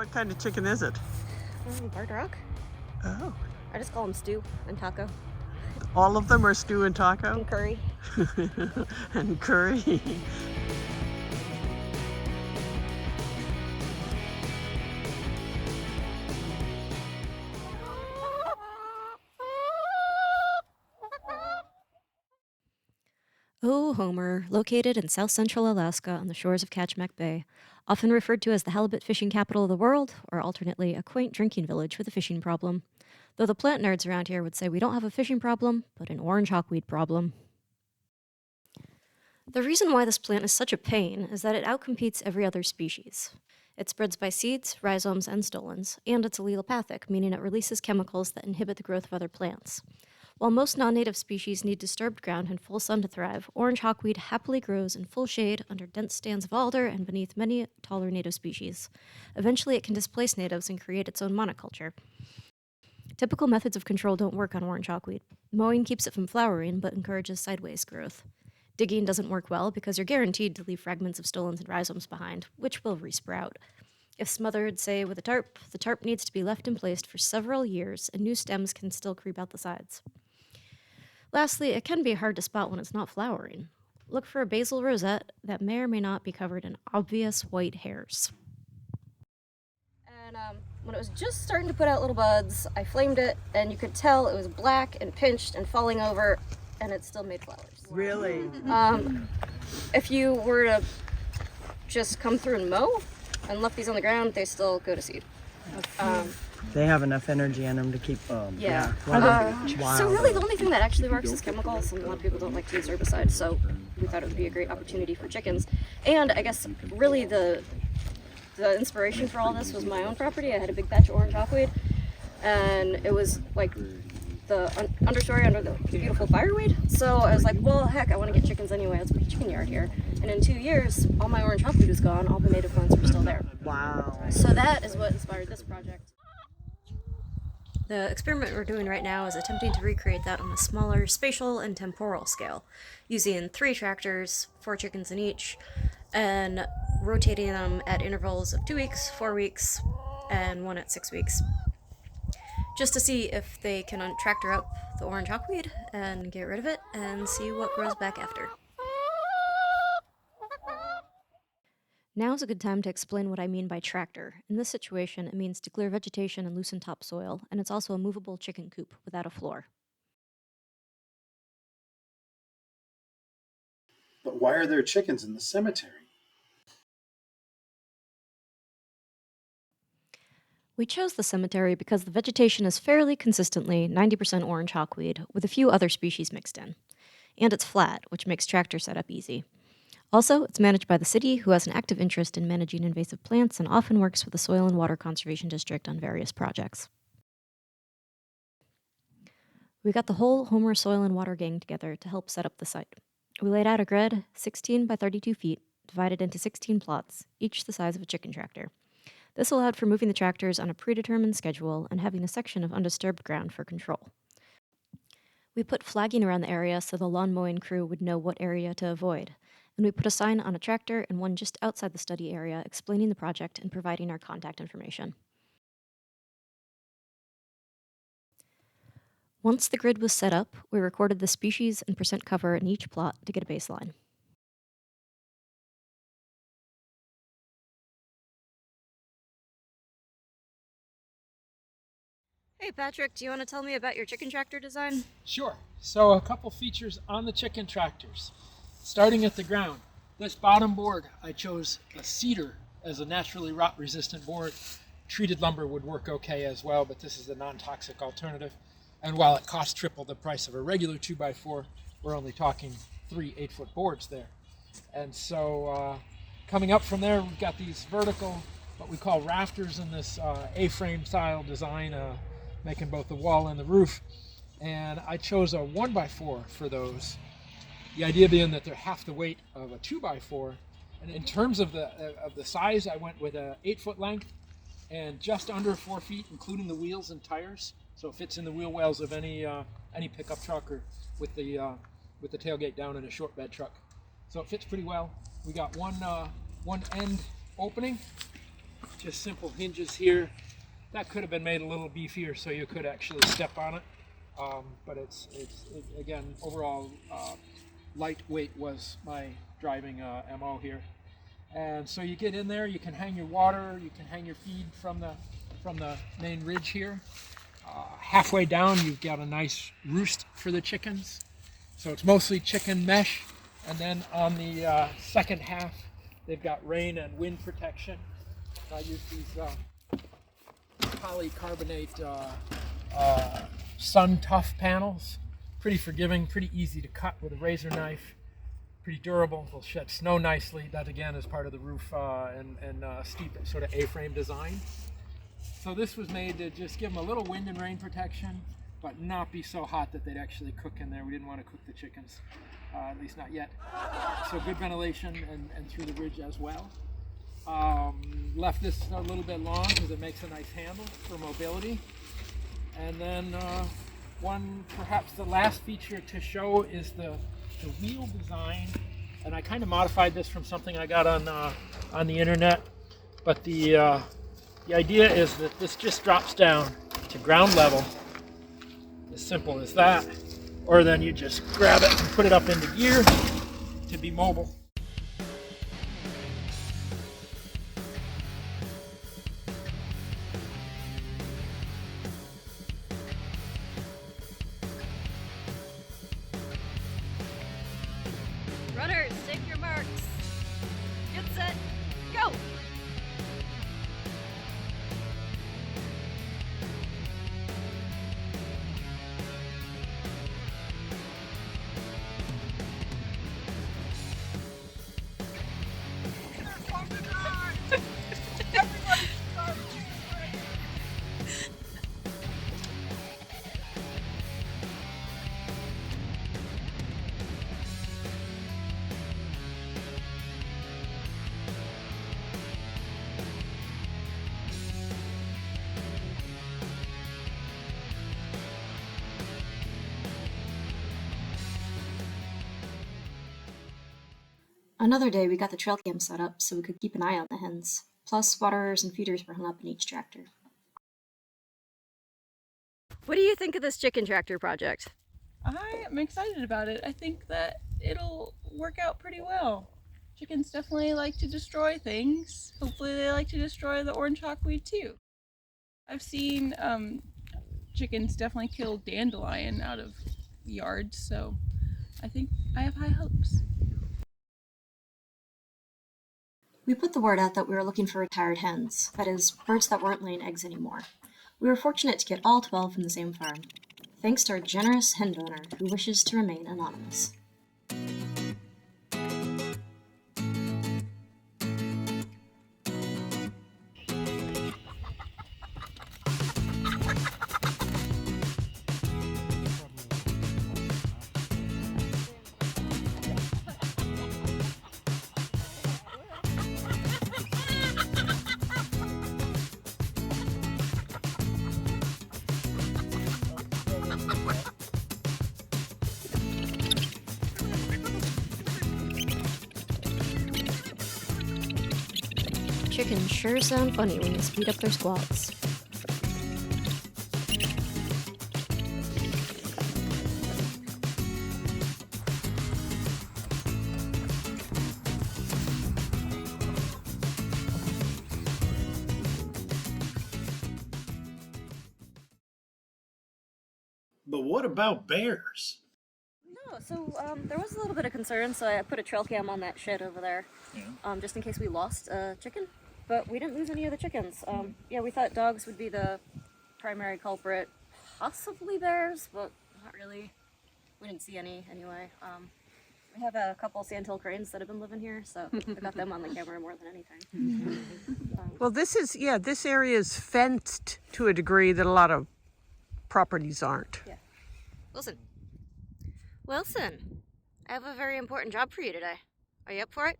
What kind of chicken is it? Barred Rock. Oh. I just call them stew and taco. All of them are stew and taco? And curry. And curry. Oh, Homer, located in south-central Alaska on the shores of Katchmack Bay, often referred to as the halibut fishing capital of the world, or alternately a quaint drinking village with a fishing problem. Though the plant nerds around here would say we don't have a fishing problem, but an orange hawkweed problem. The reason why this plant is such a pain is that it outcompetes every other species. It spreads by seeds, rhizomes, and stolons, and it's allelopathic, meaning it releases chemicals that inhibit the growth of other plants. While most non-native species need disturbed ground and full sun to thrive, orange hawkweed happily grows in full shade under dense stands of alder and beneath many taller native species. Eventually, it can displace natives and create its own monoculture. Typical methods of control don't work on orange hawkweed. Mowing keeps it from flowering, but encourages sideways growth. Digging doesn't work well because you're guaranteed to leave fragments of stolons and rhizomes behind, which will resprout. If smothered, say, with a tarp, the tarp needs to be left in place for several years, and new stems can still creep out the sides. Lastly, it can be hard to spot when it's not flowering. Look for a basal rosette that may or may not be covered in obvious white hairs. And when it was just starting to put out little buds, I flamed it, and you could tell it was black and pinched and falling over, and it still made flowers. Really? If you were to just come through and mow and left these on the ground, they still go to seed. They have enough energy in them to keep. Yeah. Wow. So really the only thing that actually works is chemicals, and a lot of people don't like to use herbicides, so we thought it would be a great opportunity for chickens. And I guess really the inspiration for all this was my own property. I had a big patch of orange hawkweed, and it was like the understory under the beautiful fireweed. So I was like, well, heck, I want to get chickens anyway. Let's put a chicken yard here. And in 2 years, all my orange hawkweed was gone. All the native plants were still there. Wow. So that is what inspired this project. The experiment we're doing right now is attempting to recreate that on a smaller spatial and temporal scale, using 3 tractors, 4 chickens in each, and rotating them at intervals of 2 weeks, 4 weeks, and 1 at 6 weeks, just to see if they can tractor up the orange hawkweed and get rid of it and see what grows back after. Now's a good time to explain what I mean by tractor. In this situation, it means to clear vegetation and loosen topsoil, and it's also a movable chicken coop without a floor. But why are there chickens in the cemetery? We chose the cemetery because the vegetation is fairly consistently 90% orange hawkweed, with a few other species mixed in. And it's flat, which makes tractor setup easy. Also, it's managed by the city, who has an active interest in managing invasive plants and often works with the Soil and Water Conservation District on various projects. We got the whole Homer Soil and Water gang together to help set up the site. We laid out a grid 16 by 32 feet, divided into 16 plots, each the size of a chicken tractor. This allowed for moving the tractors on a predetermined schedule and having a section of undisturbed ground for control. We put flagging around the area so the lawn mowing crew would know what area to avoid, and we put a sign on a tractor and one just outside the study area explaining the project and providing our contact information. Once the grid was set up, we recorded the species and percent cover in each plot to get a baseline. Hey Patrick, do you want to tell me about your chicken tractor design? Sure. So a couple features on the chicken tractors. Starting at the ground, this bottom board, I chose a cedar as a naturally rot-resistant board. Treated lumber would work okay as well, but this is a non-toxic alternative. And while it costs triple the price of a regular 2x4, we're only talking 3 8-foot boards there. And so coming up from there, we've got these vertical, what we call rafters in this A-frame style design, making both the wall and the roof. And I chose a 1x4 for those. The idea being that they're half the weight of a 2x4. And in terms of the size, I went with a 8-foot length and just under 4 feet, including the wheels and tires. So it fits in the wheel wells of any pickup truck or with the tailgate down in a short bed truck. So it fits pretty well. We got one end opening just simple hinges here. That could have been made a little beefier so you could actually step on it. But it's again, overall lightweight was my driving MO here. And so you get in there, you can hang your water, you can hang your feed from the main ridge here. Halfway down, you've got a nice roost for the chickens. So it's mostly chicken mesh. And then on the second half, they've got rain and wind protection. I use these polycarbonate sun tough panels. Pretty forgiving, pretty easy to cut with a razor knife. Pretty durable, will shed snow nicely. That again is part of the roof and steep sort of A-frame design. So this was made to just give them a little wind and rain protection, but not be so hot that they'd actually cook in there. We didn't want to cook the chickens, at least not yet. So good ventilation and through the ridge as well. Left this a little bit long because it makes a nice handle for mobility. And then perhaps the last feature to show is the wheel design. And I kind of modified this from something I got on the internet. But the idea is that this just drops down to ground level, as simple as that. Or then you just grab it and put it up into gear to be mobile. Runners, take your marks. Get set, go! Another day, we got the trail cam set up so we could keep an eye on the hens. Plus, waterers and feeders were hung up in each tractor. What do you think of this chicken tractor project? I am excited about it. I think that it'll work out pretty well. Chickens definitely like to destroy things. Hopefully they like to destroy the orange hawkweed too. I've seen chickens definitely kill dandelion out of yards, so I think I have high hopes. We put the word out that we were looking for retired hens, that is, birds that weren't laying eggs anymore. We were fortunate to get all 12 from the same farm, thanks to our generous hen donor who wishes to remain anonymous. Chickens sure sound funny when you speed up their squawks. But what about bears? No, so there was a little bit of concern, so I put a trail cam on that shed over there, just in case we lost a chicken. But we didn't lose any of the chickens. Yeah, we thought dogs would be the primary culprit, possibly bears, but not really. We didn't see any anyway. We have a couple sandhill cranes that have been living here, so I got them on the camera more than anything. Well, this area is fenced to a degree that a lot of properties aren't. Yeah. Wilson, I have a very important job for you today. Are you up for it?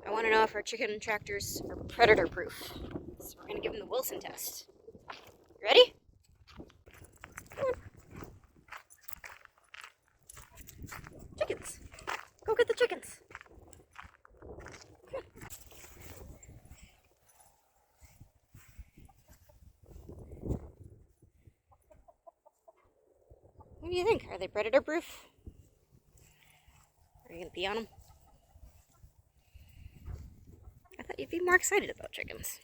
I want to know if our chicken tractors are predator proof. So we're going to give them the Wilson test. Ready? Come on. Chickens. Go get the chickens. do you think? Are they predator proof? Are you gonna pee on them? I thought you'd be more excited about chickens.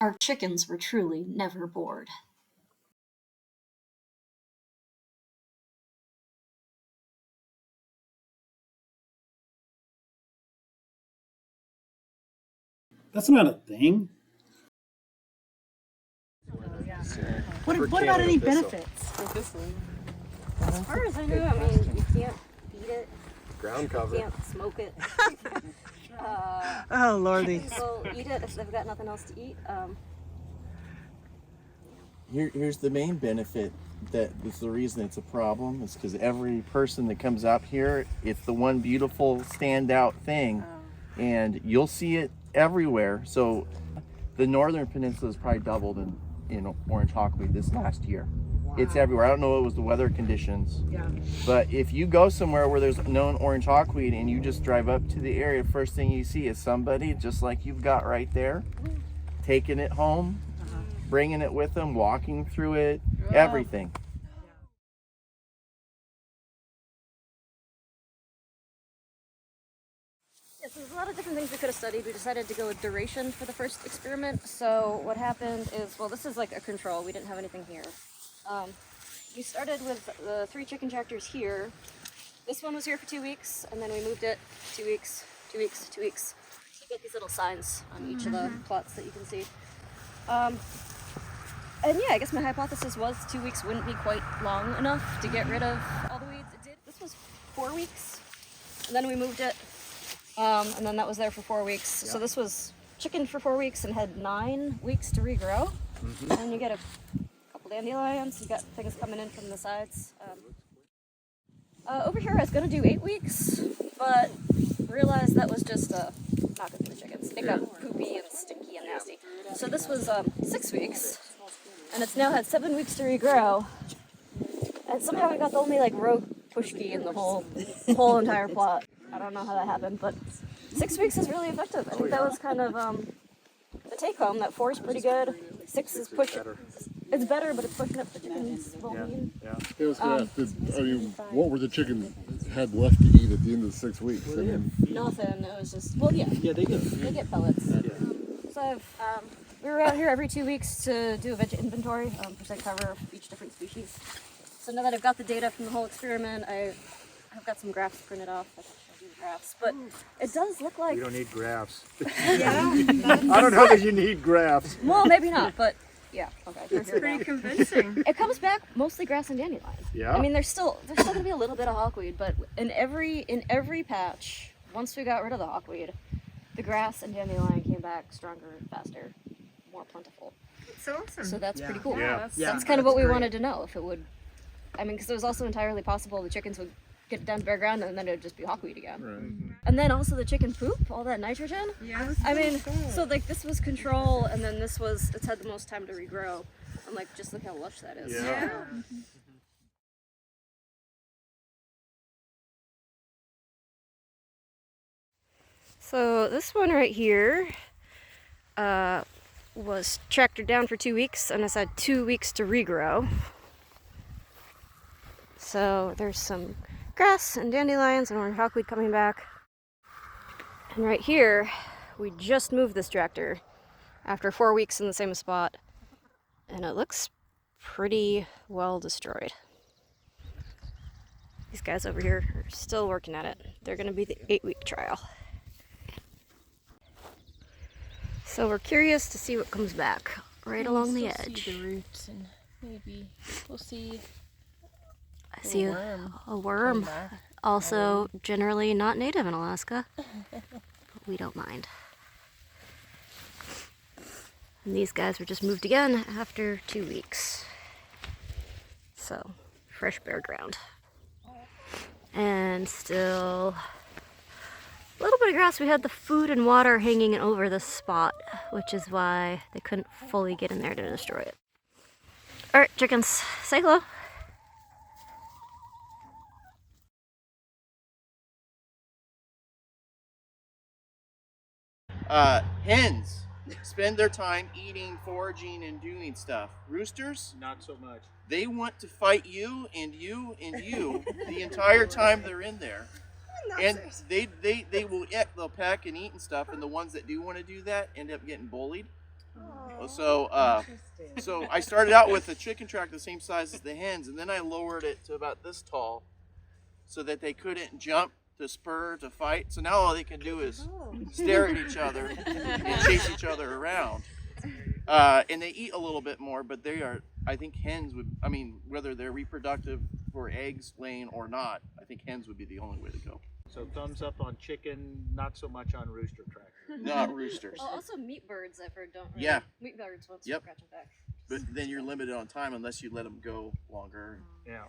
Our chickens were truly never bored. That's not a thing. What about any benefits? As far as I know, I mean, you can't feed it, Ground you cover. can't smoke it. Oh, Lordy. People eat it if they've got nothing else to eat. Here's the main benefit that is the reason it's a problem is because every person that comes up here, it's the one beautiful standout thing, and you'll see it everywhere. So the northern peninsula has probably doubled in orange hawkweed this last year. It's everywhere. I don't know what was the weather conditions, but if you go somewhere where there's known orange hawkweed and you just drive up to the area, first thing you see is somebody just like you've got right there, taking it home, bringing it with them, walking through it, everything. Yes, there's a lot of different things we could have studied. We decided to go with duration for the first experiment. So what happened is, well, this is like a control. We didn't have anything here. We started with the 3 chicken tractors here. This one was here for 2 weeks, and then we moved it 2 weeks, 2 weeks, 2 weeks. You get these little signs on each of the plots that you can see. And yeah, I guess my hypothesis was 2 weeks wouldn't be quite long enough to get rid of all the weeds. It did. This was 4 weeks, and then we moved it, and then that was there for 4 weeks. Yeah. So this was chicken for 4 weeks and had 9 weeks to regrow. And you get a couple dandelions. You got things coming in from the sides. Over here I was gonna do 8 weeks, but realized that was just not good for the chickens. It got poopy and stinky and nasty. So this was 6 weeks, and it's now had 7 weeks to regrow. And somehow we got the only like rogue pushki in the whole entire plot. I don't know how that happened, but 6 weeks is really effective. I think that was kind of the take home. That 4 is pretty good. 6 is pushing. It's better, but it's pushing up the chickens' well-being. I was gonna ask, what were the chickens had left to eat at the end of the 6 weeks? Nothing. It was just, well, yeah. Yeah, they get. They get pellets. So we were out here every 2 weeks to do a veg inventory, percent cover of each different species. So now that I've got the data from the whole experiment, I've got some graphs printed off. I can show you the graphs, but it does look like. You don't need graphs. Yeah. I don't know that you need graphs. Well, maybe not, but yeah. Okay. It's pretty convincing. It comes back mostly grass and dandelion. Yeah. I mean, there's still gonna be a little bit of hawkweed, but in every patch, once we got rid of the hawkweed, the grass and dandelion came back stronger, faster, more plentiful. It's awesome. So that's pretty cool. Yeah. That's kind of what we wanted to know, if it would. I mean, because it was also entirely possible the chickens would get down to bare ground and then it would just be hawkweed again. Right. And then also the chicken poop, all that nitrogen. Yeah. I mean, so like this was control, and then it's had the most time to regrow. I'm like, just look how lush that is. Yeah. So this one right here was tractored down for 2 weeks, and it's had 2 weeks to regrow. So there's some grass and dandelions and orange hawkweed coming back. And right here, we just moved this tractor after 4 weeks in the same spot, and it looks pretty well destroyed. These guys over here are still working at it. They're going to be the 8-week trial. So we're curious to see what comes back right along the edge. See the roots, and maybe we'll see. I see a worm. Also, generally not native in Alaska, but we don't mind. And these guys were just moved again after 2 weeks. So, fresh bare ground. And still A little bit of grass. We had the food and water hanging over this spot, which is why they couldn't fully get in there to destroy it. All right, chickens, say hello. Hens spend their time eating, foraging, and doing stuff. Roosters, Not so much. they want to fight you and you and you the entire time they're in there. And they will they'll peck and eat and stuff, and the ones that do want to do that end up getting bullied. So I started out with a chicken track the same size as the hens, and then I lowered it to about this tall so that they couldn't jump to spur to fight. So now all they can do is stare at each other and chase each other around. And they eat a little bit more, but they are, I think hens would, I mean, whether they're reproductive for eggs laying or not, I think hens would be the only way to go. So thumbs up on chicken, not so much on rooster tracker. Not roosters. Well, also meat birds, I've heard, don't really. Yeah. Meat birds won't Yep. scratch them back. But then you're limited on time unless you let them go longer. Yeah.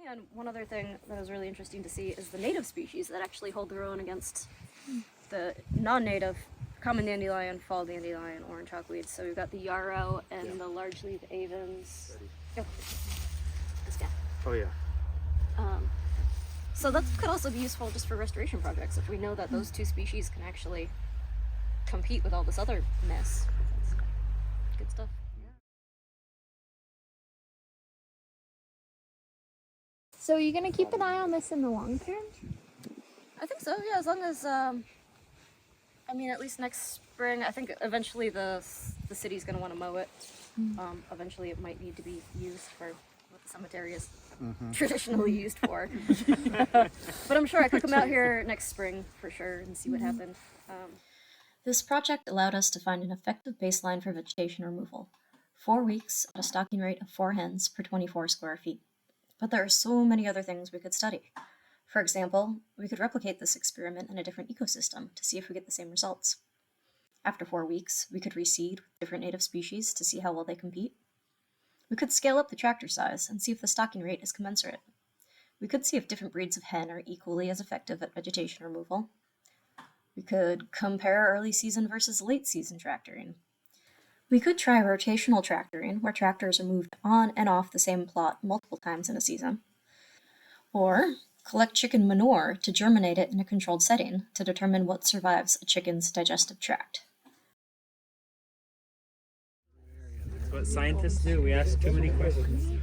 And one other thing that was really interesting to see is the native species that actually hold their own against the non-native common dandelion, fall dandelion, orange hawkweed. So we've got the yarrow and the large-leaf avens. Oh, this guy. Oh yeah. So that could also be useful just for restoration projects if we know that those two species can actually compete with all this other mess. That's good stuff. So are you going to keep an eye on this in the long term? I think so, yeah, as long as, I mean, at least next spring, I think eventually the city's going to want to mow it. Eventually it might need to be used for what the cemetery is traditionally used for. But I'm sure I could come out here next spring for sure and see what happened. This project allowed us to find an effective baseline for vegetation removal. 4 weeks at a stocking rate of 4 hens per 24 square feet. But there are so many other things we could study. For example, we could replicate this experiment in a different ecosystem to see if we get the same results. After 4 weeks, we could reseed with different native species to see how well they compete. We could scale up the tractor size and see if the stocking rate is commensurate. We could see if different breeds of hen are equally as effective at vegetation removal. We could compare early season versus late season tractoring. We could try rotational tractoring, where tractors are moved on and off the same plot multiple times in a season. Or collect chicken manure to germinate it in a controlled setting to determine what survives a chicken's digestive tract. That's what scientists do. We ask too many questions.